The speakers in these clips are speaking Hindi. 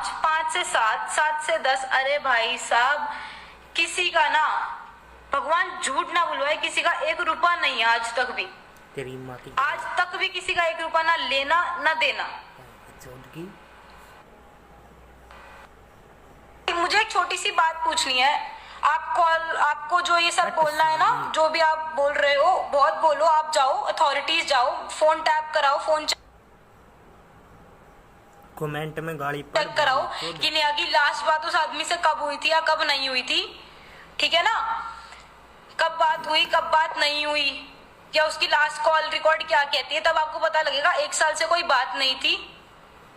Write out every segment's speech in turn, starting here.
5, 5 से 7, 7 से 10। अरे भाई साहब, किसी का ना, भगवान झूठ ना बुलवाए, किसी का 1 रुपया नहीं है आज तक भी। तेरी माँ की आज तक भी किसी का 1 रुपया ना लेना ना देना। मुझे एक छोटी सी बात पूछनी है। आपको जो ये सब बोलना है ना, जो भी आप बोल रहे हो, बहुत बोलो। आप जाओ, अथॉरिटीज जाओ, फोन टैप कराओ, फोन कमेंट में गाड़ी चेक कराओ कि नेहा की लास्ट बात उस आदमी से कब हुई थी या कब नहीं हुई थी। ठीक है ना, कब बात हुई, कब बात नहीं हुई, या उसकी लास्ट कॉल रिकॉर्ड क्या कहती है, तब आपको पता लगेगा। 1 साल से कोई बात नहीं थी,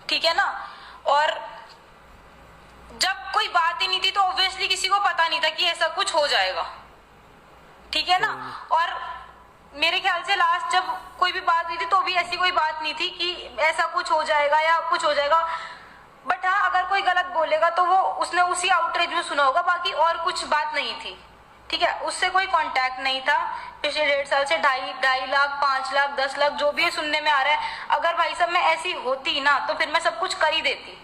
ठीक है ना। और जब कोई बात ही नहीं थी तो ऑब्वियसली किसी को पता नहीं था कि ऐसा कुछ हो जाएगा, ठीक है ना। और मेरे ख्याल से लास्ट जब कोई भी बात हुई थी तो भी ऐसी कोई बात नहीं थी कि ऐसा कुछ हो जाएगा या कुछ हो जाएगा। बट हाँ, अगर कोई गलत बोलेगा तो वो उसने उसी आउटरीच में सुना होगा, बाकी और कुछ बात नहीं थी, ठीक है। उससे कोई कांटेक्ट नहीं था पिछले 1.5 साल से। 2.5 लाख, 5 लाख, 10 लाख, जो भी सुनने में आ रहा है। अगर भाई साहब मैं ऐसी होती ना तो फिर मैं सब कुछ कर ही देती।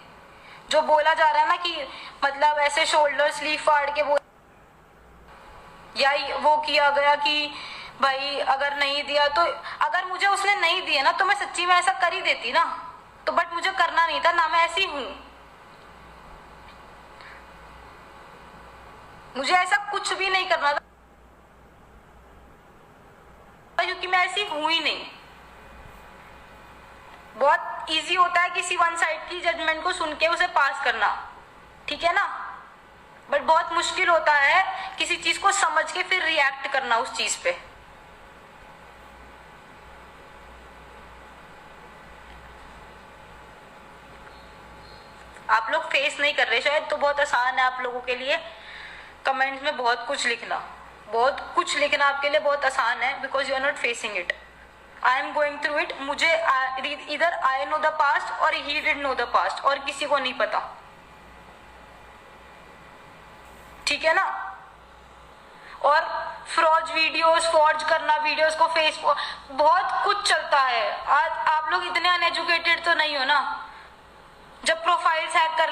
जो बोला जा रहा है ना कि मतलब ऐसे शोल्डर स्लीव फाड़ के वो, या वो किया गया कि भाई अगर नहीं दिया तो, अगर मुझे उसने नहीं दिया ना तो मैं सच्ची में ऐसा कर ही देती ना। तो बट मुझे करना नहीं था ना, मैं ऐसी हूं। मुझे ऐसा कुछ भी नहीं करना था क्योंकि मैं ऐसी हूं ही नहीं। बहुत इजी होता है किसी वन साइड की जजमेंट को सुन के उसे पास करना, ठीक है ना। बट बहुत मुश्किल होता है किसी चीज को समझ के फिर रिएक्ट करना उस चीज पे। आप लोग फेस नहीं कर रहे शायद, तो बहुत आसान है आप लोगों के लिए कमेंट्स में बहुत कुछ लिखना आपके लिए बहुत आसान है, because you are not facing it. I am going through it. मुझे इधर आई नो द पास्ट और he did know the past, और किसी को नहीं पता, ठीक है ना। और फॉर्ज करना वीडियोस को फेसबुक, बहुत कुछ चलता है। आज आप लोग इतने अनएजुकेटेड तो नहीं हो ना, जब प्रोफाइल्स हैक कर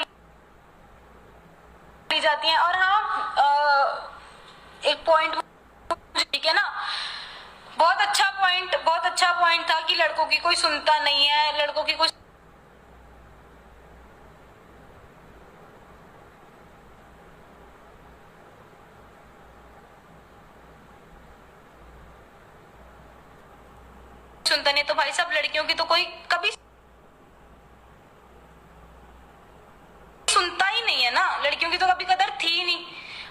ली जाती हैं। और हाँ, एक पॉइंट, ठीक है ना, बहुत अच्छा पॉइंट था कि लड़कों की कोई सुनता नहीं है, लड़कों की कोई सुनता नहीं। तो भाई साहब, लड़कियों की तो कोई कभी सुनता ही नहीं है ना, लड़कियों की तो कभी कदर थी ही नहीं।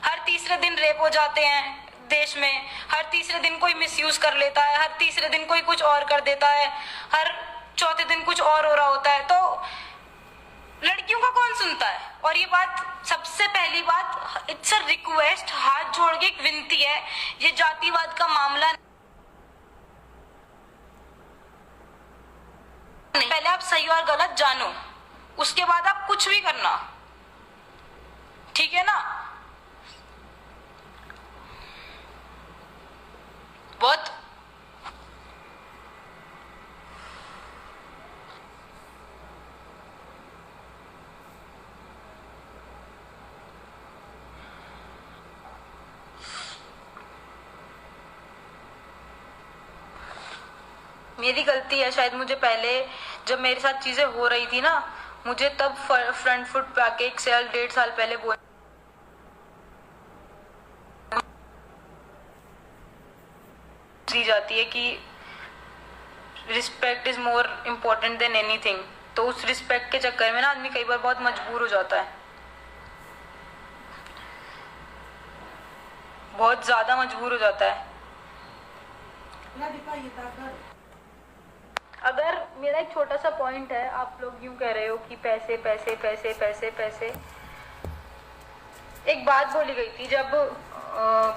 हर तीसरे दिन रेप हो जाते हैं देश में, हर तीसरे दिन कोई मिसयूज कर लेता है, हर तीसरे दिन कोई कुछ और कर देता है, हर चौथे दिन कुछ और हो रहा होता है। तो लड़कियों का कौन सुनता है। और ये बात, सबसे पहली बात, इट्स अ रिक्वेस्ट, हाथ जोड़ के एक विनती है, ये जातिवाद का मामला नहीं। पहले आप सही और गलत जानो, उसके बाद आप कुछ भी करना, ठीक है ना। बहुत मेरी गलती है शायद। मुझे पहले जब मेरे साथ चीजें हो रही थी ना, मुझे तब फ्रंट फुट पे आके 1.5 साल पहले बोल दी जाती है कि respect is more important than anything. तो उस रिस्पेक्ट के चक्कर में ना आदमी कई बार बहुत मजबूर हो जाता है, बहुत ज्यादा मजबूर हो जाता है। अगर मेरा एक छोटा सा पॉइंट है, आप लोग यूं कह रहे हो कि पैसे पैसे पैसे पैसे पैसे, एक बात बोली गई थी जब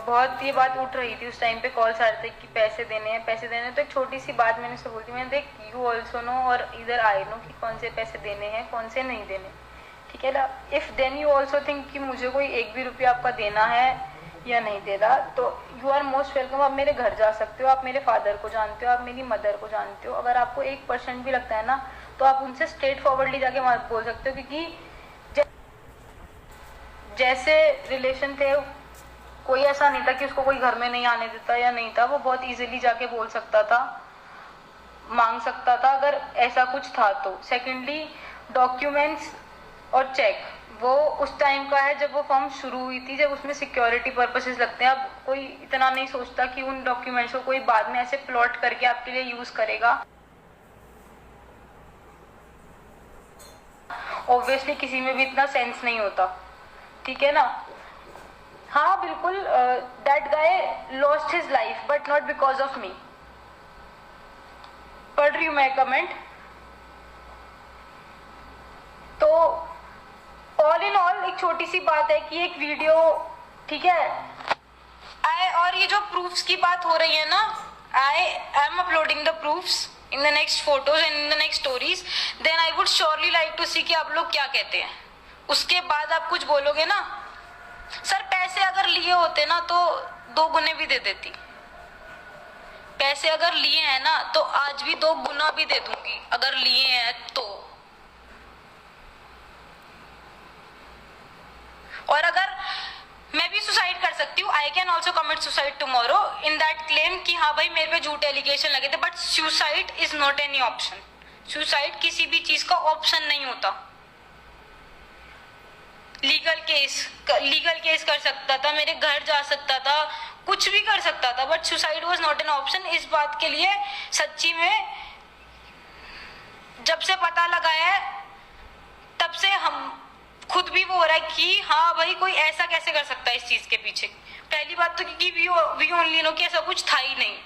बहुत ये बात उठ रही थी, उस टाइम पे कॉल्स आ रहे थे कि पैसे देने हैं पैसे देने हैं। तो एक छोटी सी बात मैंने उससे बोली थी, मैंने देख, यू ऑल्सो नो और इधर आई नो कि कौन से पैसे देने हैं कौन से नहीं देने, ठीक है ना। If then you also think कि मुझे कोई 1 भी रुपया आपका देना है या नहीं दे रहा, तो यू आर मोस्ट वेलकम। आप मेरे घर जा सकते हो, आप मेरे फादर को जानते हो, आप मेरी मदर को जानते हो। अगर आपको 1% भी लगता है ना, तो आप उनसे स्ट्रेट फॉरवर्डली जाके बोल सकते हो, क्योंकि जैसे रिलेशन थे, कोई ऐसा नहीं था कि उसको कोई घर में नहीं आने देता या नहीं था, वो बहुत इजीली जाके बोल सकता था, मांग सकता था अगर ऐसा कुछ था तो। सेकेंडली, डॉक्यूमेंट्स और चेक, वो उस टाइम का है जब वो फॉर्म शुरू हुई थी, जब उसमें सिक्योरिटी पर्पसेस लगते हैं। अब कोई इतना नहीं सोचता कि उन डॉक्यूमेंट्स को कोई बाद में ऐसे प्लॉट करके आपके लिए यूज करेगा। ऑब्वियसली किसी में भी इतना सेंस नहीं होता, ठीक है ना। हाँ बिल्कुल, that guy lost his life but not because of me. पढ़ रही हूँ मैं कमेंट। तो ऑल इन ऑल एक छोटी सी बात है कि एक वीडियो, ठीक है, और ये जो प्रूफ्स की बात हो रही है ना, I am uploading the proofs in the next photos and in the next stories, then I would surely like to see कि आप लोग क्या कहते हैं। उसके बाद आप कुछ बोलोगे ना, सर पैसे अगर लिए होते ना तो 2 गुने भी दे देती, पैसे अगर लिए हैं ना तो आज भी 2 गुना भी दे दूंगी अगर लिए हैं तो। और अगर मैं भी सुसाइड कर सकती हूँ, I can also commit suicide tomorrow in that claim कि हाँ भाई मेरे पे झूठे एलिगेशन लगे थे, but suicide is not any option. Suicide किसी भी चीज का ऑप्शन नहीं होता। लीगल केस कर सकता था, मेरे घर जा सकता था, कुछ भी कर सकता था, but suicide was not an option. इस बात के लिए सच्ची में जब से पता लगा है तब से हम खुद भी वो हो रहा है कि हाँ भाई कोई ऐसा कैसे कर सकता है इस चीज के पीछे। पहली बात तो क्योंकि वी ओनली नो कि ऐसा कुछ था ही नहीं।